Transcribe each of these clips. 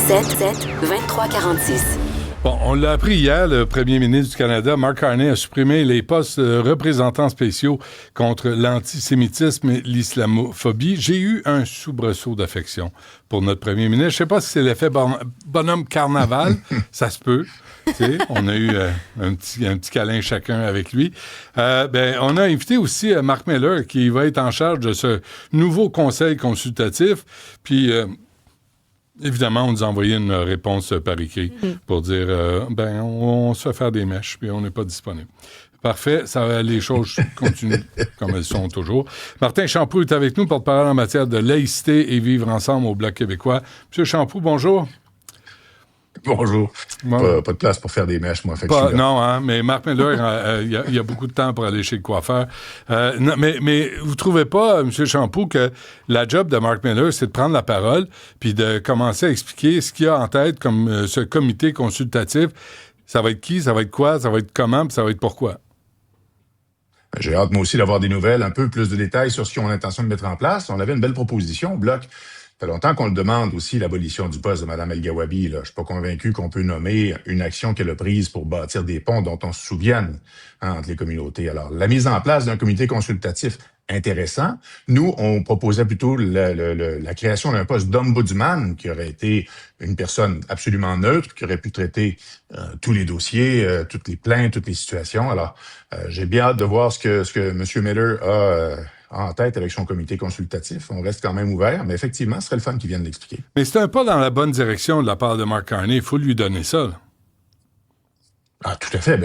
819-790-2346. Bon, on l'a appris hier, le premier ministre du Canada, Mark Carney, a supprimé les postes de représentants spéciaux contre l'antisémitisme et l'islamophobie. J'ai eu un soubresaut d'affection pour notre premier ministre. Je ne sais pas si c'est l'effet bonhomme carnaval, ça se peut. On a eu un petit câlin chacun avec lui. On a invité aussi Mark Miller, qui va être en charge de ce nouveau conseil consultatif. Puis... évidemment, on nous a envoyé une réponse par écrit pour dire on se fait faire des mèches, puis on n'est pas disponible. Parfait, les choses continuent comme elles sont toujours. Martin Champoux est avec nous, porte-parole en matière de laïcité et vivre ensemble au Bloc québécois. Monsieur Champoux, bonjour. Bonjour. Bon. Pas de place pour faire des mèches, moi. Non, mais Mark Miller, il y a beaucoup de temps pour aller chez le coiffeur. Mais vous trouvez pas, M. Champoux, que la job de Mark Miller, c'est de prendre la parole puis de commencer à expliquer ce qu'il y a en tête comme ce comité consultatif? Ça va être qui, ça va être quoi, ça va être comment, puis ça va être pourquoi? J'ai hâte, moi aussi, d'avoir des nouvelles, un peu plus de détails sur ce qu'ils ont l'intention de mettre en place. On avait une belle proposition au Bloc. Ça fait longtemps qu'on le demande aussi, l'abolition du poste de Mme El-Gawabi. Je suis pas convaincu qu'on peut nommer une action qu'elle a prise pour bâtir des ponts dont on se souvienne entre les communautés. Alors, la mise en place d'un comité consultatif intéressant. Nous, on proposait plutôt la création d'un poste d'ombudsman qui aurait été une personne absolument neutre, qui aurait pu traiter tous les dossiers, toutes les plaintes, toutes les situations. Alors, j'ai bien hâte de voir ce que M. Miller a en tête avec son comité consultatif. On reste quand même ouvert, mais effectivement, ce serait le fun qu'il vienne l'expliquer. Mais c'est un pas dans la bonne direction de la part de Mark Carney. Il faut lui donner ça, là. Ah, tout à fait.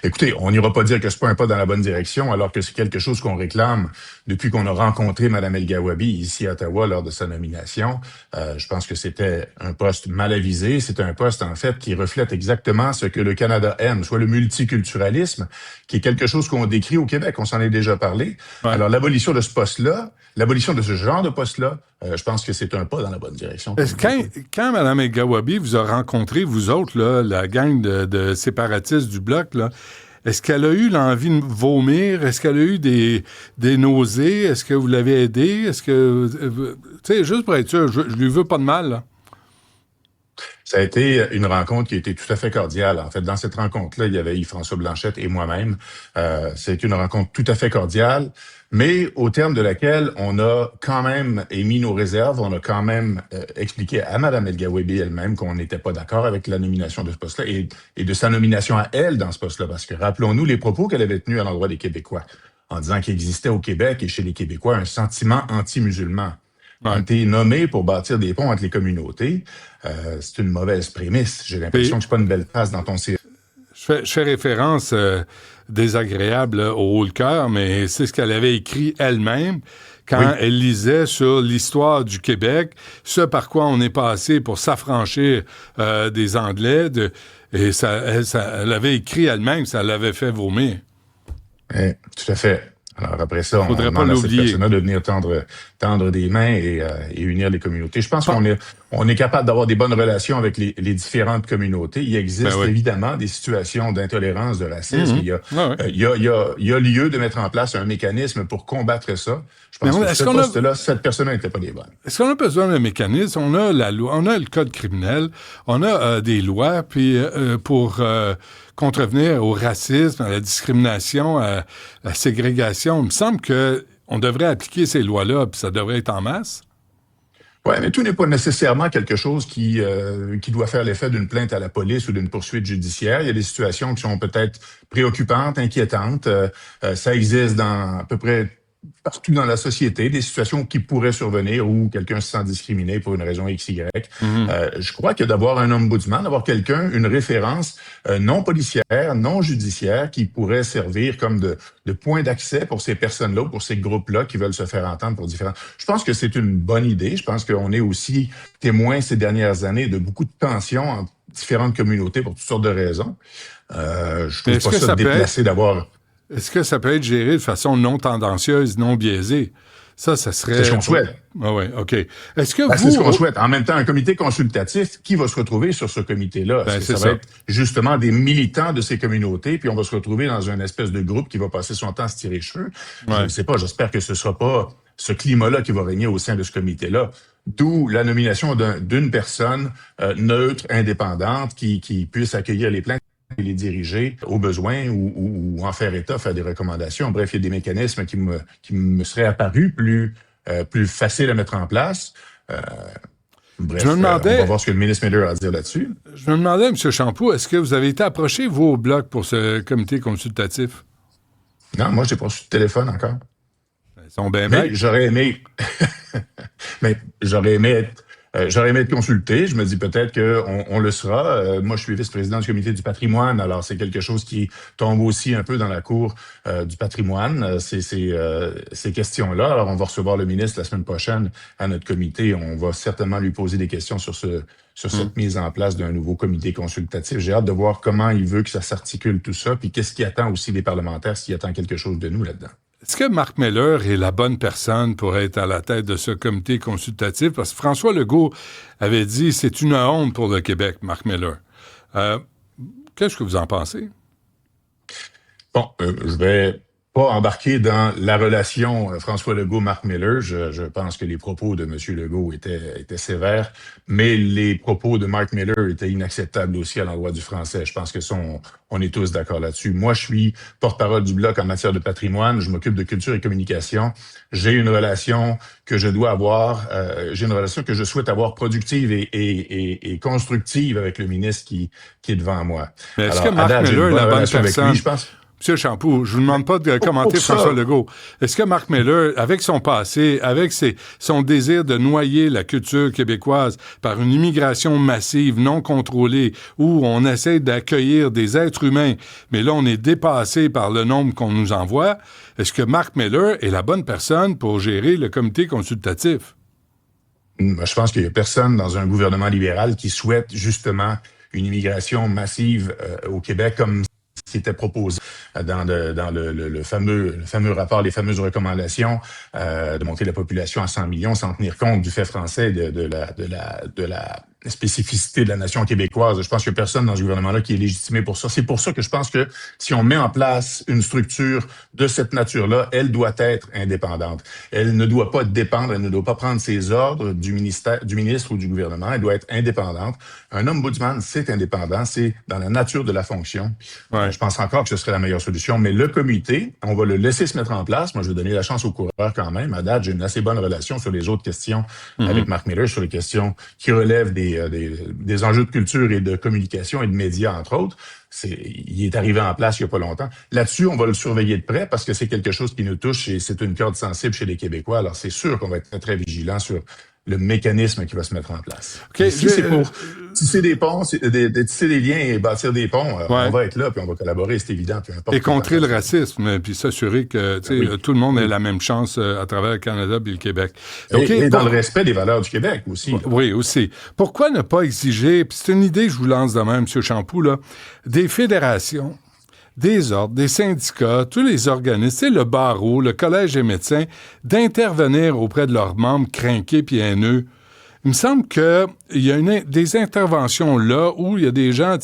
Écoutez, on n'ira pas dire que c'est pas un pas dans la bonne direction, alors que c'est quelque chose qu'on réclame depuis qu'on a rencontré Mme El-Gawabi ici à Ottawa lors de sa nomination. Je pense que c'était un poste mal avisé. C'est un poste, en fait, qui reflète exactement ce que le Canada aime, soit le multiculturalisme, qui est quelque chose qu'on décrit au Québec. On s'en est déjà parlé. Ouais. Alors, l'abolition de ce poste-là, l'abolition de ce genre de poste-là, je pense que c'est un pas dans la bonne direction. Est-ce quand Mme El-Gawabi vous a rencontré, vous autres, là, la gang de séparatistes du Bloc, là, est-ce qu'elle a eu l'envie de vomir? Est-ce qu'elle a eu des nausées? Est-ce que vous l'avez aidée? Est-ce que... Tu sais, juste pour être sûr, je lui veux pas de mal, là. Ça a été une rencontre qui a été tout à fait cordiale. En fait, dans cette rencontre-là, il y avait Yves-François Blanchette et moi-même. C'est une rencontre tout à fait cordiale, mais au terme de laquelle on a quand même émis nos réserves. On a quand même expliqué à Mme El-Gawabi elle-même qu'on n'était pas d'accord avec la nomination de ce poste-là et de sa nomination à elle dans ce poste-là. Parce que rappelons-nous les propos qu'elle avait tenus à l'endroit des Québécois, en disant qu'il existait au Québec et chez les Québécois un sentiment anti-musulman. On a été nommé pour bâtir des ponts entre les communautés. C'est une mauvaise prémisse. J'ai l'impression que c'est pas une belle place dans ton CV. Je fais référence désagréable au haut-le-cœur, mais c'est ce qu'elle avait écrit elle-même quand elle lisait sur l'histoire du Québec, ce par quoi on est passé pour s'affranchir des Anglais. Et elle avait écrit elle-même, ça l'avait fait vomir. Oui, tout à fait. Alors après ça, on demande à cette personne-là de venir tendre des mains et unir les communautés. Je pense qu'on est capable d'avoir des bonnes relations avec les différentes communautés. Il existe évidemment des situations d'intolérance, de racisme. Il y a lieu de mettre en place un mécanisme pour combattre ça. Je pense que ce poste-là, cette personne-là n'était pas des bonnes. Est-ce qu'on a besoin d'un mécanisme? On a la loi, on a le code criminel, on a des lois, puis pour contrevenir au racisme, à la discrimination, à la ségrégation. Il me semble qu'on devrait appliquer ces lois-là, puis ça devrait être en masse. Oui, mais tout n'est pas nécessairement quelque chose qui doit faire l'effet d'une plainte à la police ou d'une poursuite judiciaire. Il y a des situations qui sont peut-être préoccupantes, inquiétantes. Ça existe dans à peu près partout dans la société, des situations qui pourraient survenir où quelqu'un se sent discriminé pour une raison XY. Je crois que d'avoir un ombudsman, d'avoir quelqu'un, une référence non policière, non judiciaire, qui pourrait servir comme de point d'accès pour ces personnes-là, pour ces groupes-là qui veulent se faire entendre pour différents... Je pense que c'est une bonne idée. Je pense qu'on est aussi témoin ces dernières années de beaucoup de tensions entre différentes communautés pour toutes sortes de raisons. Je trouve pas ça déplacé d'avoir... Est-ce que ça peut être géré de façon non tendancieuse, non biaisée? Ça serait... C'est ce qu'on souhaite. Ah oui, OK. Est-ce que c'est ce qu'on souhaite. En même temps, un comité consultatif, qui va se retrouver sur ce comité-là? Ça va être justement des militants de ces communautés, puis on va se retrouver dans une espèce de groupe qui va passer son temps à se tirer les cheveux. Je ne sais pas, j'espère que ce ne sera pas ce climat-là qui va régner au sein de ce comité-là. D'où la nomination d'une personne neutre, indépendante, qui puisse accueillir les plaintes et les diriger au besoin ou en faire état, faire des recommandations. Bref, il y a des mécanismes qui me seraient apparus plus faciles à mettre en place. Bref, on va voir ce que le ministre Miller a à dire là-dessus. Je me demandais, M. Champoux, est-ce que vous avez été approché, vous, au Bloc, pour ce comité consultatif? Non, moi, je n'ai pas reçu de téléphone encore. Ils sont bien Mais j'aurais aimé... Mais j'aurais aimé être consulté. Je me dis peut-être qu'on le sera. Moi, je suis vice-président du comité du patrimoine. Alors, c'est quelque chose qui tombe aussi un peu dans la cour du patrimoine, ces questions-là. Alors, on va recevoir le ministre la semaine prochaine à notre comité. On va certainement lui poser des questions sur cette mise en place d'un nouveau comité consultatif. J'ai hâte de voir comment il veut que ça s'articule tout ça, puis qu'est-ce qui attend aussi les parlementaires, s'il attend quelque chose de nous là-dedans. Est-ce que Marc Miller est la bonne personne pour être à la tête de ce comité consultatif? Parce que François Legault avait dit « c'est une honte pour le Québec, Marc Miller ». Qu'est-ce que vous en pensez? Bon, je vais pas embarquer dans la relation François Legault-Marc Miller. Je pense que les propos de M. Legault étaient sévères, mais les propos de Marc Miller étaient inacceptables aussi à l'endroit du français. Je pense que on est tous d'accord là-dessus. Moi, je suis porte-parole du Bloc en matière de patrimoine. Je m'occupe de culture et communication. J'ai une relation que je dois avoir. J'ai une relation que je souhaite avoir productive et constructive avec le ministre qui est devant moi. Mais est-ce que Marc Miller est la bonne personne? Lui, je pense. Monsieur Champoux, je vous demande pas de commenter François Legault. Est-ce que Marc Miller, avec son passé, avec son désir de noyer la culture québécoise par une immigration massive, non contrôlée, où on essaie d'accueillir des êtres humains, mais là, on est dépassé par le nombre qu'on nous envoie, est-ce que Marc Miller est la bonne personne pour gérer le comité consultatif? Je pense qu'il y a personne dans un gouvernement libéral qui souhaite justement une immigration massive au Québec comme qui était proposé dans le fameux rapport, les fameuses recommandations de monter la population à 100 millions sans tenir compte du fait français de la spécificité de la nation québécoise. Je pense qu'il n'y a personne dans ce gouvernement-là qui est légitimé pour ça. C'est pour ça que je pense que si on met en place une structure de cette nature-là, elle doit être indépendante. Elle ne doit pas dépendre, elle ne doit pas prendre ses ordres du ministre ou du gouvernement. Elle doit être indépendante. Un ombudsman, c'est indépendant. C'est dans la nature de la fonction. Ouais. Je pense encore que ce serait la meilleure solution. Mais le comité, on va le laisser se mettre en place. Moi, je vais donner la chance aux coureurs quand même. À date, j'ai une assez bonne relation sur les autres questions avec Marc Miller, sur les questions qui relèvent des enjeux de culture et de communication et de médias, entre autres. Il est arrivé en place il n'y a pas longtemps. Là-dessus, on va le surveiller de près parce que c'est quelque chose qui nous touche et c'est une corde sensible chez les Québécois. Alors, c'est sûr qu'on va être très, très vigilant sur le mécanisme qui va se mettre en place. Okay, si c'est pour tisser des ponts, tisser des liens et bâtir des ponts, on va être là, puis on va collaborer, c'est évident. Peu importe. Et contrer le racisme, puis s'assurer que tout le monde ait la même chance à travers le Canada et le Québec. Et dans le respect des valeurs du Québec aussi. Oui, aussi. Pourquoi ne pas exiger, puis c'est une idée que je vous lance demain, M. Champoux, là, des fédérations, des ordres, des syndicats, tous les organismes, le barreau, le collège des médecins, d'intervenir auprès de leurs membres crinqués puis haineux. Il me semble qu'il y a des interventions là où il y a des gens,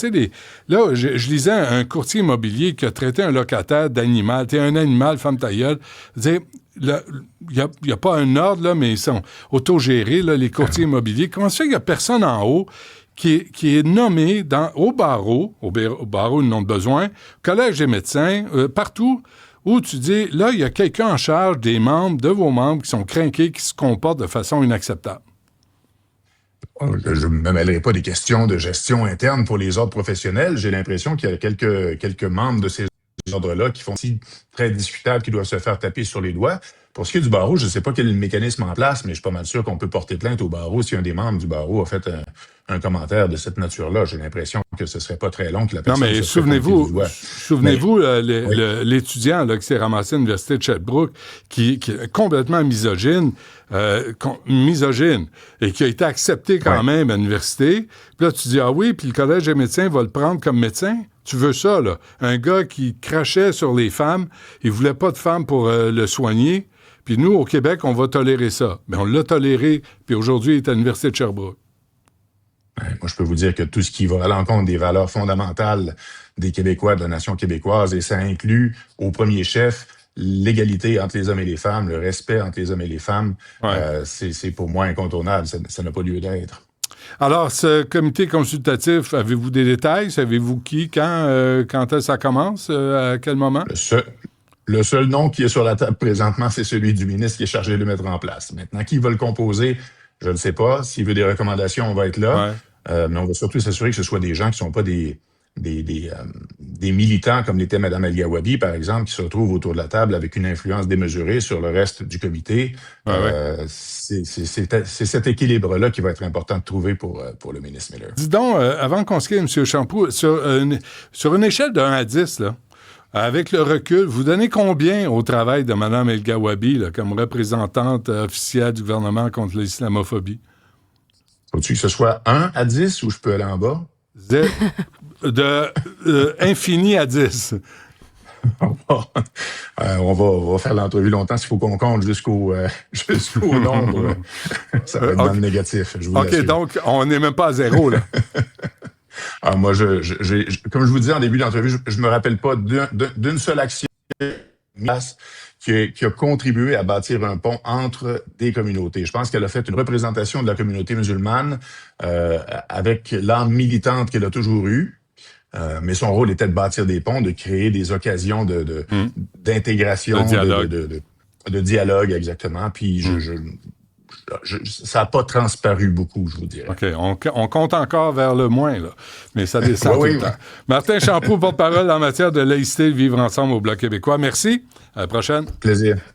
là, je lisais un courtier immobilier qui a traité un locataire d'animal. T'es un animal, femme ta gueule. Il n'y a pas un ordre, là, mais ils sont autogérés, là, les courtiers immobiliers. Comment ça fait qu'il n'y a personne en haut qui est nommé au barreau, le nom de besoin, collège des médecins, partout, où tu dis, là, il y a quelqu'un en charge des membres, de vos membres, qui sont crinqués, qui se comportent de façon inacceptable. Je ne me mêlerai pas des questions de gestion interne pour les ordres professionnels. J'ai l'impression qu'il y a quelques membres de ces ordres-là qui font aussi très discutables, qui doivent se faire taper sur les doigts. Pour ce qui est du barreau, je ne sais pas quel est le mécanisme en place, mais je suis pas mal sûr qu'on peut porter plainte au barreau si un des membres du barreau a fait un commentaire de cette nature-là. J'ai l'impression que ce serait pas très long que la personne... Non, mais souvenez-vous, l'étudiant là, qui s'est ramassé à l'Université de Sherbrooke, qui est complètement misogyne, et qui a été accepté quand même à l'université. Puis là, tu dis, ah oui, puis le Collège des médecins va le prendre comme médecin. Tu veux ça, là? Un gars qui crachait sur les femmes, il voulait pas de femmes pour le soigner. Puis nous, au Québec, on va tolérer ça. Mais on l'a toléré, puis aujourd'hui, il est à l'Université de Sherbrooke. Moi, je peux vous dire que tout ce qui va à l'encontre des valeurs fondamentales des Québécois, de la nation québécoise, et ça inclut, au premier chef, l'égalité entre les hommes et les femmes, le respect entre les hommes et les femmes, Ouais. c'est pour moi incontournable. Ça n'a pas lieu d'être. Alors, ce comité consultatif, avez-vous des détails? Savez-vous qui, quand est-ce que ça commence? À quel moment? Le seul nom qui est sur la table présentement, c'est celui du ministre qui est chargé de le mettre en place. Maintenant, qui va le composer, je ne sais pas. S'il veut des recommandations, on va être là. Ouais. Mais on va surtout s'assurer que ce soit des gens qui ne sont pas des militants comme l'était Mme El-Gawabi, par exemple, qui se retrouvent autour de la table avec une influence démesurée sur le reste du comité. Ouais. C'est cet équilibre-là qui va être important de trouver pour le ministre Miller. Dis donc, avant qu'on se quitte, M. Champoux, sur une échelle de 1 à 10, là, avec le recul, vous donnez combien au travail de Mme El-Gawabi là, comme représentante officielle du gouvernement contre l'islamophobie? Faut-tu que ce soit 1 à 10 ou je peux aller en bas? Infini à 10. On va faire l'entrevue longtemps s'il faut qu'on compte jusqu'au nombre. Ça va être dans le négatif, je vous l'assure. OK, donc on n'est même pas à 0, là. Moi, comme je vous disais en début d'entrevue, je me rappelle pas d'une seule action qui a contribué à bâtir un pont entre des communautés. Je pense qu'elle a fait une représentation de la communauté musulmane avec l'âme militante qu'elle a toujours eue. Mais son rôle était de bâtir des ponts, de créer des occasions d'intégration, de dialogue, exactement. Puis ça n'a pas transparu beaucoup, je vous dirais. OK, on compte encore vers le moins, là. Mais ça descend tout le temps. Martin Champoux, porte-parole en matière de laïcité, vivre ensemble au Bloc québécois. Merci. À la prochaine. Plaisir.